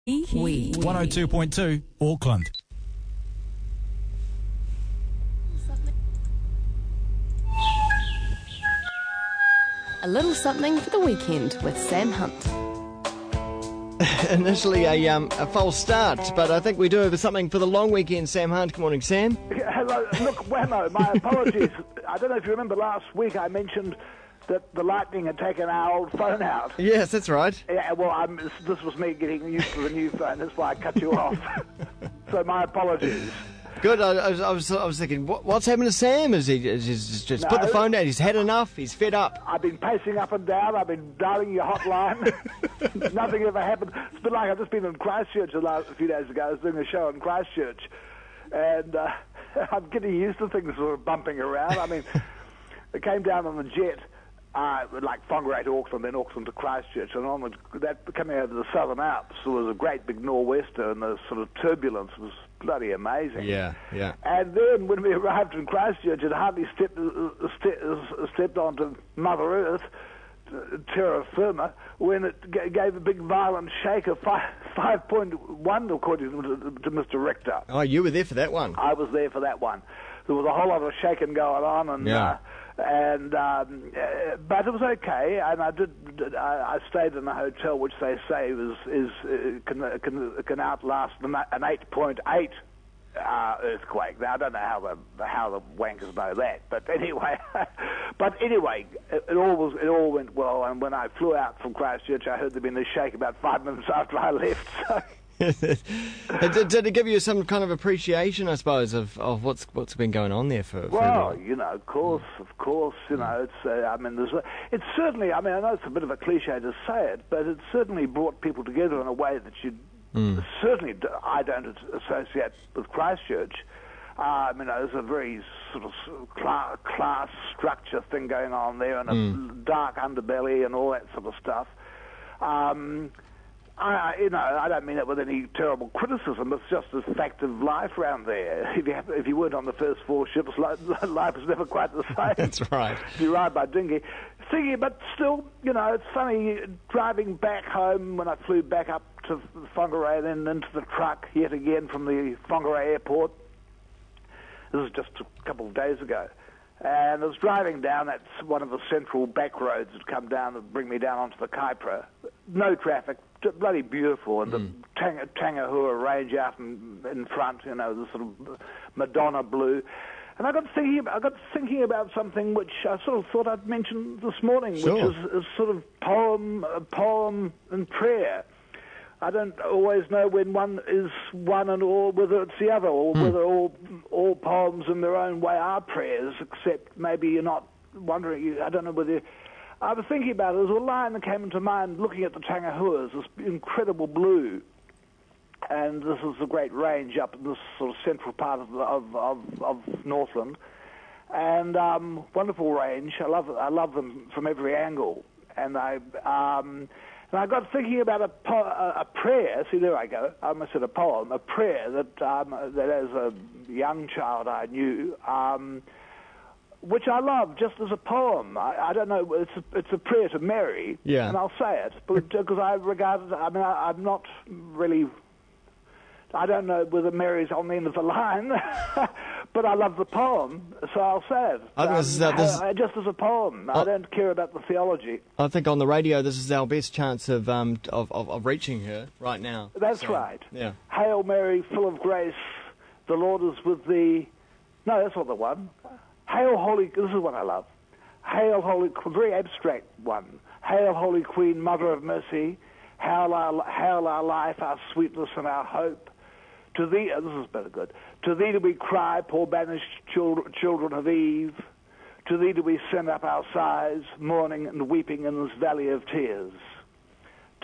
Kiwi. 102.2 Auckland. A little something for the weekend with Sam Hunt. Initially a false start, but I think we do have something for the long weekend. Sam Hunt, good morning, Sam. Hello, look, Wammo, my apologies. I don't know if you remember last week I mentioned that the lightning had taken our old phone out. Yes, that's right. Yeah, well, this was me getting used to the new phone, that's why I cut you off. So my apologies. Good. I was thinking, what's happened to Sam? Is he just put the phone down? He's had enough. He's fed up. I've been pacing up and down. I've been dialing your hotline. Nothing ever happened. It's been like I've just been in Christchurch a few days ago. I was doing a show in Christchurch, and I'm getting used to things sort of bumping around. I mean, it came down on the jet. Like Whangarei to Auckland, then Auckland to Christchurch, and that coming over the Southern Alps, there was a great big nor'wester, and the sort of turbulence was bloody amazing. Yeah. And then when we arrived in Christchurch, it hardly stepped onto Mother Earth, terra firma, when it gave a big violent shake of 5.1, according to Mr. Richter. Oh, you were there for that one. I was there for that one. There was a whole lot of shaking going on, and but it was okay. And I stayed in a hotel which they say can outlast an 8.8 earthquake. Now I don't know how the wankers know that, but anyway, it all went well. And when I flew out from Christchurch, I heard there'd been a shake about 5 minutes after I left. So. Did it give you some kind of appreciation, I suppose, of what's been going on there for well, you know, of course, you know, it's certainly, I mean, I know it's a bit of a cliche to say it, but it certainly brought people together in a way that certainly I don't associate with Christchurch. I mean, there's a very sort of class structure thing going on there, and a dark underbelly and all that sort of stuff. I don't mean that with any terrible criticism. It's just a fact of life around there. If you weren't on the first 4 ships, life is never quite the same. That's right. You ride by dinghy. But still, you know, it's funny driving back home when I flew back up to Whangarei, then into the truck yet again from the Whangarei airport. This was just a couple of days ago. And I was driving down, that's one of the central back roads that come down and bring me down onto the Kaipara. No traffic, bloody beautiful, and the Tangahua range out in front, you know, the sort of Madonna blue. And I got thinking about something which I sort of thought I'd mention this morning, Sure. which is a sort of poem and prayer. I don't always know when one is one and all, whether it's the other, or whether all poems in their own way are prayers, except maybe you're not wondering, I don't know whether... I was thinking about it. There was a line that came into mind looking at the Tangahuas, this incredible blue, and this is a great range up in this sort of central part of Northland, and wonderful range. I love them from every angle, and I got thinking about a prayer. See, there I go. I almost said a poem. A prayer that as a young child I knew, which I love just as a poem. I don't know. It's a prayer to Mary. Yeah. And I'll say it because I regard it. I mean, I'm not really. I don't know whether Mary's on the end of the line, but I love the poem, so I'll say it. I think this just as a poem. I don't care about the theology. I think on the radio, this is our best chance of reaching her right now. That's right. Yeah. Hail Mary, full of grace, the Lord is with thee. No, that's not the one. Hail Holy... This is what I love. Hail Holy... Very abstract one. Hail Holy Queen, Mother of Mercy. Hail our life, our sweetness, and our hope. To thee... this is better good. To thee do we cry, poor banished children of Eve. To thee do we send up our sighs, mourning and weeping in this valley of tears.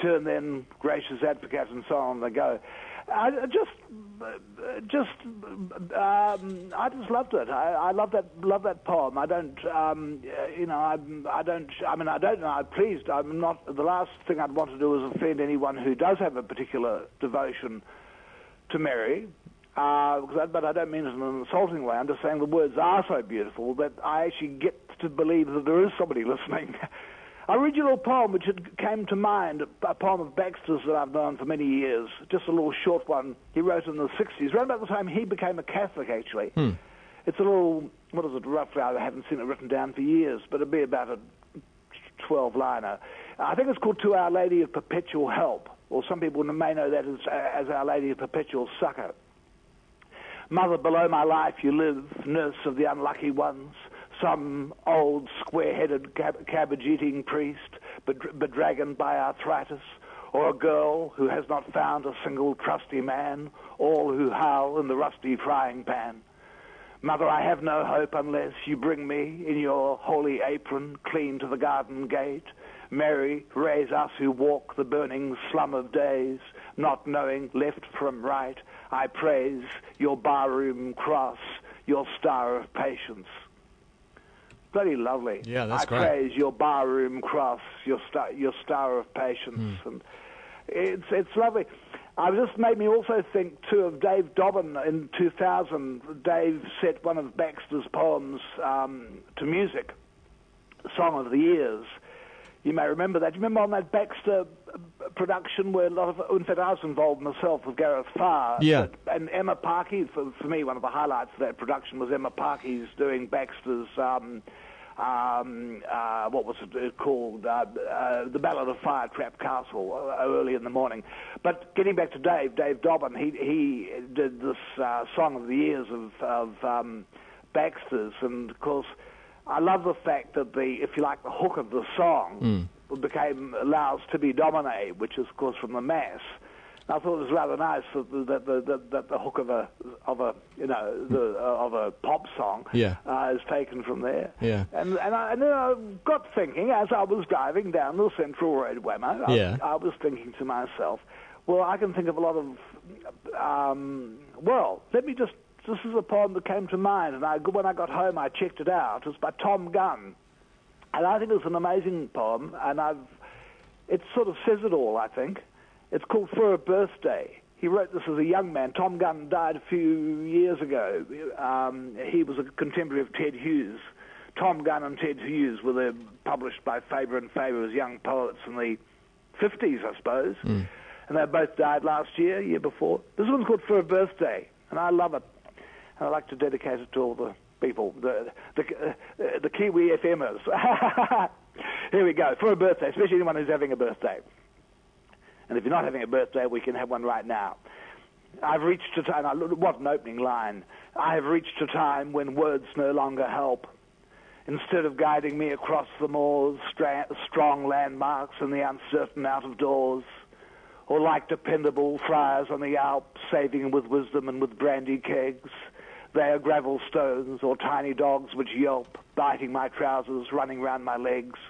Turn then, gracious advocate, and so on they go. I just loved it. I love that poem. I don't, I don't know. I'm pleased. I'm not. The last thing I'd want to do is offend anyone who does have a particular devotion to Mary. But I don't mean it in an insulting way. I'm just saying the words are so beautiful that I actually get to believe that there is somebody listening. I'll read you a little poem which came to mind, a poem of Baxter's that I've known for many years, just a little short one he wrote in the 60s, around about the time he became a Catholic, actually. It's a little, what is it, roughly, I haven't seen it written down for years, but it'll be about a 12-liner. I think it's called To Our Lady of Perpetual Help, or some people may know that as Our Lady of Perpetual Succor. Mother, below my life you live, nurse of the unlucky ones, some old square-headed cabbage-eating priest, bedraggoned by arthritis, or a girl who has not found a single trusty man, all who howl in the rusty frying pan. Mother, I have no hope unless you bring me in your holy apron clean to the garden gate. Mary, raise us who walk the burning slum of days, not knowing left from right. I praise your barroom cross, your star of patience. Bloody lovely. Yeah, that's great. I praise your barroom cross, your star of patience, and it's lovely. It just made me also think too of Dave Dobbin in 2000. Dave set one of Baxter's poems to music, Song of the Years. You may remember that. Do you remember on that Baxter production where a lot of, in fact, I was involved myself with Gareth Farr. Yeah. And Emma Parkey, for me, one of the highlights of that production was Emma Parkey's doing Baxter's, what was it called? The Ballad of Firetrap Castle, early in the morning. But getting back to Dave Dobbin, he did this Song of the Years of Baxter's, and of course, I love the fact that if you like, the hook of the song became allows to be Domine, which is, of course, from the Mass. And I thought it was rather nice that the hook of a pop song is taken from there. Yeah. And then I got thinking as I was driving down the Central Road, Wammo. I was thinking to myself, well, I can think of a lot of. Let me just. This is a poem that came to mind, and when I got home, I checked it out. It's by Tom Gunn, and I think it's an amazing poem, and it sort of says it all, I think. It's called For a Birthday. He wrote this as a young man. Tom Gunn died a few years ago. He was a contemporary of Ted Hughes. Tom Gunn and Ted Hughes were published by Faber and Faber as young poets in the 50s, I suppose. And they both died last year before. This one's called For a Birthday, and I love it. And I'd like to dedicate it to all the people, the Kiwi FMers. Here we go, for a birthday, especially anyone who's having a birthday. And if you're not having a birthday, we can have one right now. I've reached a time, what an opening line. I have reached a time when words no longer help. Instead of guiding me across the moors, strong landmarks and the uncertain out of doors, or like dependable friars on the Alps, saving with wisdom and with brandy kegs, they are gravel stones or tiny dogs which yelp, biting my trousers, running round my legs.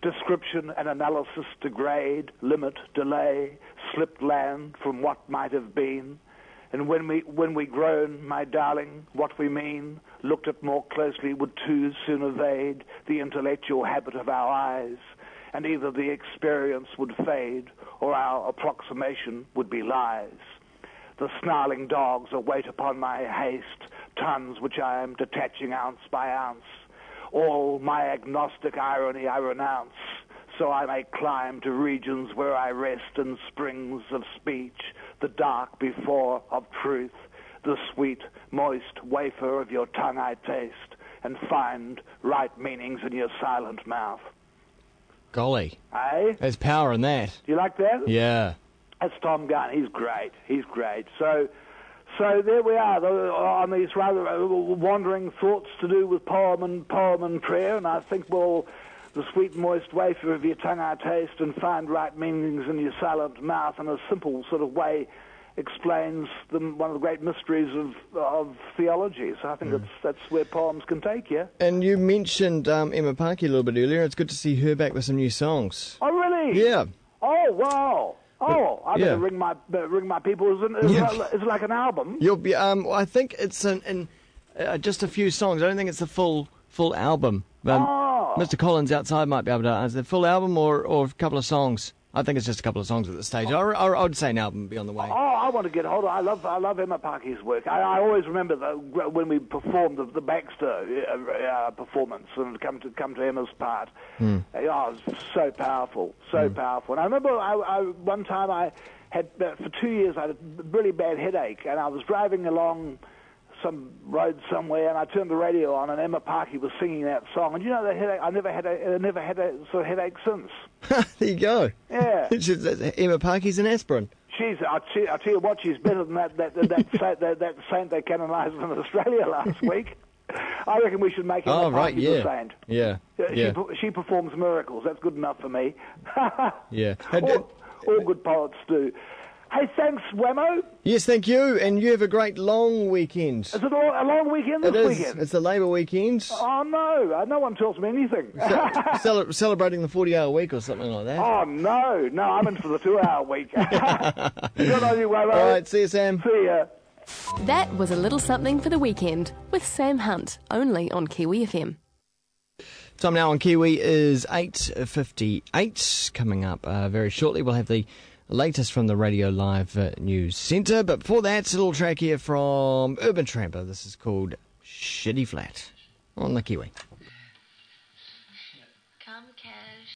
Description and analysis degrade, limit, delay, slipped land from what might have been. And when we groan, my darling, what we mean, looked at more closely, would too soon evade the intellectual habit of our eyes, and either the experience would fade or our approximation would be lies. The snarling dogs await upon my haste, tons which I am detaching ounce by ounce. All my agnostic irony I renounce, so I may climb to regions where I rest in springs of speech, the dark before of truth, the sweet, moist wafer of your tongue I taste, and find right meanings in your silent mouth. Golly. Eh? There's power in that. Do you like that? Yeah. That's Tom Gunn. He's great. He's great. So there we are on these rather wandering thoughts to do with poem and prayer. And I think, well, the sweet, moist wafer of your tongue I taste and find right meanings in your silent mouth in a simple sort of way explains one of the great mysteries of theology. So I think that's where poems can take you. And you mentioned Emma Parkey a little bit earlier. It's good to see her back with some new songs. Oh, really? Yeah. Oh, wow. Oh, I better ring my people. Is it like an album? You'll be. I think it's just a few songs. I don't think it's the full album. Mr. Collins outside might be able to answer the full album or a couple of songs. I think it's just a couple of songs at this stage. I would say an album would be on the way. Oh, I want to get hold of. I love Emma Parky's work. I always remember when we performed the Baxter performance and come to Emma's part. Oh, it was so powerful, powerful. And I remember one time I had for 2 years I had a really bad headache, and I was driving along some road somewhere, and I turned the radio on, and Emma Parky was singing that song. And you know, the headache, I never had a sort of headache since. There you go. Yeah. Emma Parky's an aspirin. I'll tell you what, she's better than that saint they canonised in Australia last week. I reckon we should make Emma Parky the saint. Yeah. She performs miracles. That's good enough for me. Yeah. All good poets do. Hey, thanks, Wammo. Yes, thank you, and you have a great long weekend. Is it a long weekend this weekend? It's the Labour weekend. Oh, no. No one tells me anything. Celebrating the 40-hour week or something like that. Oh, no, I'm in for the 2-hour week. Good on you, Wammo. All right, see you, Sam. See ya. That was a little something for the weekend with Sam Hunt, only on Kiwi FM. Time now on Kiwi is 8:58. Coming up very shortly, we'll have the latest from the Radio Live News Centre. But before that, a little track here from Urban Tramper. This is called Shitty Flat on the Kiwi.